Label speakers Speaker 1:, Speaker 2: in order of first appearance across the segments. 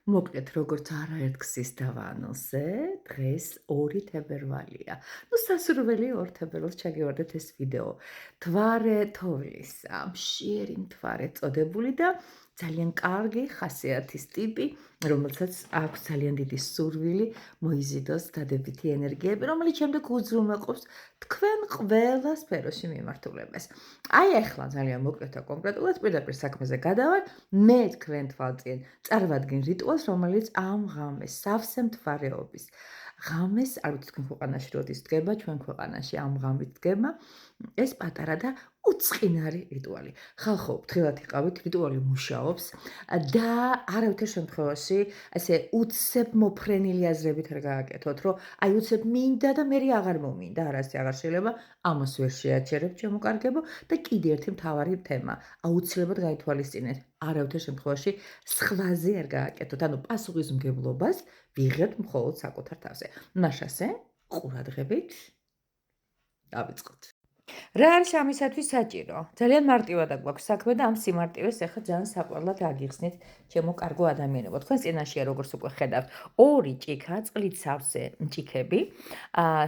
Speaker 1: მოკლედ, როგორც არაერთ გზის დავაანონსე, დღეს 2 თებერვალია. სასურველი 2 თებერვალს ჩაგივარდეთ ეს ვიდეო. მთვარე თოვლისა, მშიერი მთვარე წოდებული და ძალიან კარგი ხასიათის ტიპი, რომელსაც აქვს ძალიან დიდი სურვილი მოიზიდოს დადებითი ენერგიები, რომელიც შემდეგ უზრუნველყოფს თქვენ ყველა სფეროში მიმართულებას. აი ახლა ძალიან მოკლედ და კონკრეტულად პირდაპირ საქმეზე გადავარ. მე თქვენ თვალწინ წარვადგენ რიტუალს, რომელიც ამ ღამეს, სავსე მთვარეობის ღამეს, არ ვიცი თქვენ ქვეყანაში როდის დგება, ჩვენ ქვეყანაში ამ ღამით დგება, ეს პატარა და უწყინარი რიტუალი. ხალხო, ფრთხილად იყავით, რიტუალი მუშაობს და არავითარ შემთხვევაში ასე უცებ მოფრენილი აზრებით არ გააკეთოთ, რომ აი უცებ მინდა და მე აღარ მომინდა, არასე აღარ შეიძლება, ამას ვერ შეაჩერებ ჩემო კარგებო და კიდე ერთი მთავარი თემა, აუცილებლად გაითვალისწინეთ, არავითარ შემთხვევაში სხვაზე არ გააკეთოთ, ანუ პასუხისმგებლობას ვიღებთ მხოლოდ საკუთარ თავზე. მაშასე, ყურადღებით დავიწყოთ. რა არის ამისათვის საჭირო? ძალიან მარტივად გვაქვს საქმე და ამ სიმარტივეს ახლა ძალიან საყვარლად აგიხსნით ჩემო კარგო ადამიანებო. თქვენ წინაშეა როგორც უკვე ხედავთ, 2 ჭიქა, წყლით სავსე ჭიქები,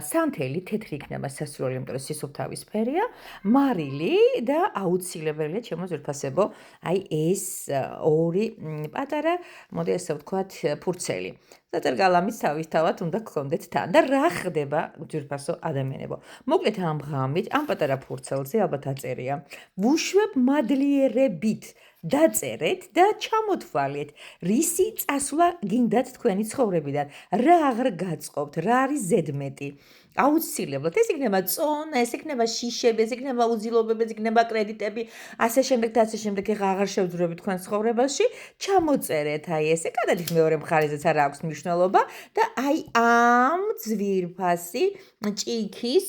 Speaker 1: სანთელი თეთრი იქნება სასურველი, იმიტომ რომ სისუფთავის ფერია, მარილი და აუცილებელია ჩემო ძვირფასებო, აი ეს 2 პატარა, მოდი ასე ვთქვათ, ფურცელი. საწერგალამის თავისთავად უნდა გქონდეთ თან და რა ხდება ძვირფასო ადამიანებო. მოკლედ ამ ღამით, ამ პატარა ფურცელზე ალბათ აწერია. ვუშვებ მადლიერებით დაწერეთ და ჩამოთვალეთ, რისი წასვლა გინდათ თქვენი ცხოვრებიდან, რა აღარ გაწყობთ, რა არის ზედმეტი. აუცილებლად ეს იქნება წონა, ეს იქნება შიშები, ეს იქნება უძილობები, ეს იქნება კრედიტები, ასე შემდეგ და ასე შემდეგ. ეხლა აღარ შევძვრებით თქვენ ცხოვრებაში, ჩამოწერეთ აი ესე, გადადით მეორე მხარეზეც არ აქვს მნიშვნელობა და აი ამ ძვირფასი ჭიქის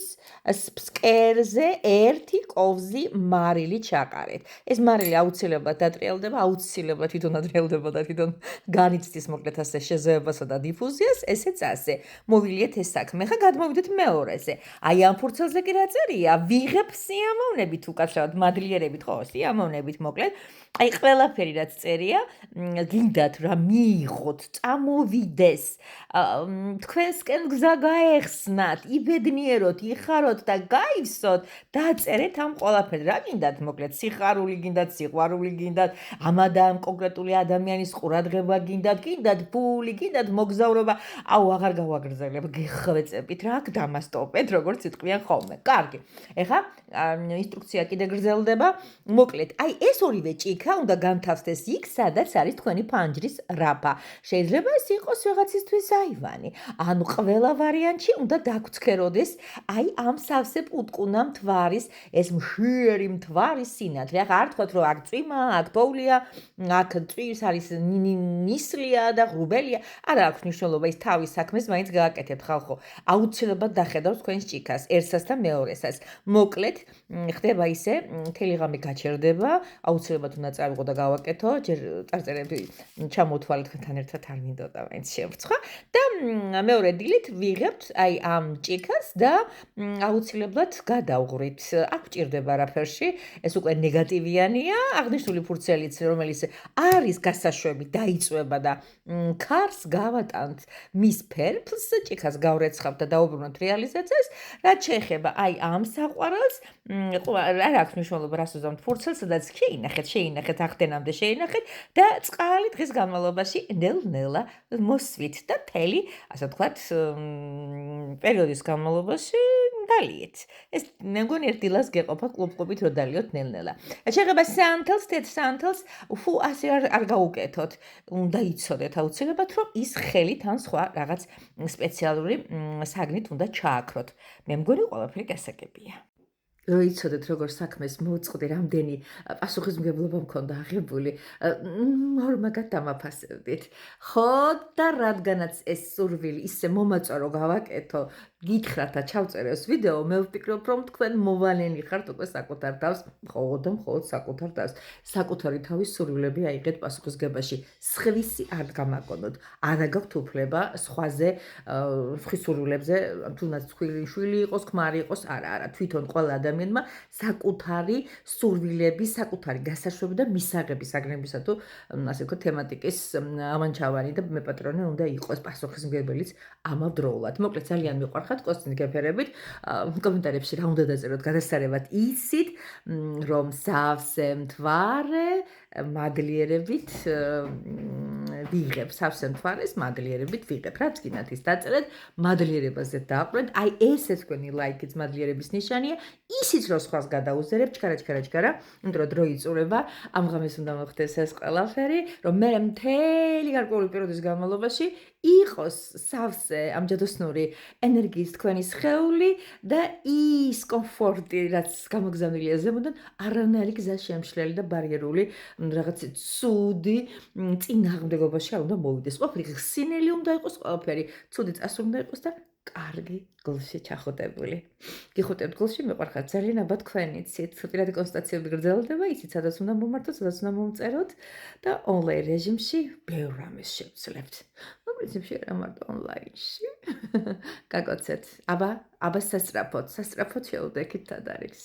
Speaker 1: ფსკერზე 1 კოვზი მარილი ჩაყარეთ. ეს მარილი აუცილებლად დატრიალდება, აუცილებლად თვითონ დატრიალდება და თვითონ განიცდის მოკლედ ასე შეზევებასა და დიფუზიას, ესეც ასე. მოვილიეთ ეს საქმე. ხა გადმოვიდეთ მეორეზე. აი ამ ფურცელზე კი რა წერია? ვიღებ სიამოვნებით უკაცრავად მადლიერებით, ხო, სიამოვნებით მოკლედ. აი ყველაფერი რაც წერია, გინდათ რა მიიღოთ, წამოვიდეს, თქვენსკენ გზა გაეხსნათ, იბედნიეროთ, იხაროთ და გაივსოთ, დაწერეთ ამ ყველაფერს. რა გინდათ მოკლედ? სიხარული გინდათ, სიყვარული გინდათ, ამ კონკრეტული ადამიანის ყურადღება გინდათ, გინდათ ფული, გინდათ მოგზაურობა. აუ აღარ გავაგრძელებ, გეხვეწებით რა, დამასტოპეთ, როგორც იტყვიან ხოლმე. კარგი. ეხლა ინსტრუქცია კიდე გრძელდება. მოკლედ, აი ეს ორივე ჭიქა უნდა განთავსდეს იქ, სადაც არის თქვენი ფანჯრის რაფა. შეიძლება ეს იყოს რაღაცისთვის აივანი. ანუ ყველა ვარიანტში უნდა დაგვრცქეროდეს აი ამ სავსე პუტკუნა მთვარის, ეს მშიერი მთვარის სინათლე. ახლა არ თქვათ რომ აქ წვიმა, აქ თოვლია, აქ წვირს არის ნისლია და ღრუბელია. არა აქვს მნიშვნელობა, ის თავის საქმეს მაინც გააკეთებთ ხალხო. აუცილებლად დახედავთ თქვენს ჭიქას, ერთსაც და მეორესაც. მოკლედ, ხდება ისე, მთელი ღამე გაჩერდება, აუცილებლად უნდა წავიღო და გავაკეთო, ჯერ წარწერები ჩამოთვალეთ თქვენთან ერთად არ მინდოდა მაინც შევრცხვა და მეორე დილით ვიღებთ აი ამ ჭიქას და აუცილებლად გადავღვრით. აქ ჭირდება არაფერში, ეს უკვე ნეგატივიანია, აღნიშნული ფურცელიც, რომელიც არის გასაშვები, დაიწვება და ქარს გავატანთ მის ფერფლს, ჭიქას გავრეცხავთ და დაუბრუნოთ რეალიზაციას. რაც შეეხება აი ამ საყვარელს, არ აქვს მნიშვნელობა რას უზამთ ფურცელს, სადაც შეინახეთ ახდენამდე შეინახეთ და წყალი დღის განმავლობაში ნელ-ნელა მოსვით და თელი, ასე ვთქვათ, პერიოდის განმავლობაში დალიეთ. ეს მე მგონი ერთ დილას გეყოფა კლუბ-კლუბით რომ დალიოთ ნელ-ნელა. შეიძლება სანთელს, თეთრ სანთელს, ასე არ გაუკეთოთ. უნდა იცოდეთ აუცილებლად რომ ის ხელით ან სხვა რაღაც სპეციალური საგნით უნდა ჩააქროთ. მე მგონი ყველაფერი გასაგებია. რომ იცოდეთ როგორ საქმეს მოვწყდი, რამდენი პასუხისმგებლობა მქონდა აღებული, ორმაგად დამაფასებდით. ხო და რადგანაც ეს სურვილი ისე მომაწვა რომ გავაკეთო გითხრათ და ჩავწერე ეს ვიდეო, მე ვფიქრობ, რომ თქვენ მოვალენი ხართ უკვე საკუთარ თავს, მხოლოდ და მხოლოდ საკუთარ თავს. საკუთარი თავის სურვილები აიღეთ პასუხისგებაში. სხვისი არ გამაგონოთ. არა გაქვთ უფლება სხვაზე სხვის სურვილებზე, თუნდაც შვილი იყოს, ქმარი იყოს, არა, თვითონ ყველა ადამიანმა საკუთარი სურვილები, საკუთარი გასაშვები და მისაღები საგნებისა თუ ასე ვთქვათ თემატიკის ამანჩავარი და მეპატრონე უნდა იყოს პასუხისმგებელიც ამავდროულად. მოკლედ ძალიან მიყვარხართ კოსტინგ გეფერებით. კომენტარებში რა უნდა დაწეროთ გადასარევად იცით, რომ სავსე მთვარე მადლიერებით ვიღებ, სავსე მთვარეს მადლიერებით ვიღებ. რაც გინდათ ის დაწერეთ, მადლიერებაზე დააყრეთ. აი ესე თქვენი ლაიქიც მადლიერების ნიშანია. ისიც რომ სხვას გადაუზერებ, ჩქარა, იმიტომ რომ დრო იწურება, ამ ღამეს უნდა მოხდეს ეს ყველაფერი, რომ მე მთელი გარკვეული პერიოდის განმავლობაში იყოს სავსე ამჯადოსნური ენერგიის თქვენი სხეული და ის კომფორტი, რაც გამოგზავნილია ზემოდან, არანაირი გზა შემშლელი და ბარიერული რაღაც ცუდი წინააღმდეგობაში არ უნდა მოვიდეს. ყველაფერი ხსინელი უნდა იყოს, ყველაფერი ცუდი წასული უნდა იყოს და კარგი გულში ჩახუტებული. გიხუტებთ გულში, მეყვარხართ ძალიან, აბა თქვენ იცით, პირადი კონსულტაციები გრძელდება, იცით, სადაც უნდა მომართოთ, სადაც უნდა მომწეროთ და ონლაინ რეჟიმში ბევრ რამეს შევძლებთ. ну, პრინციპში არა მარტო ონლაინში. გაგოცეთ. აბა სასწრაფოდ შევდექით, თად არის.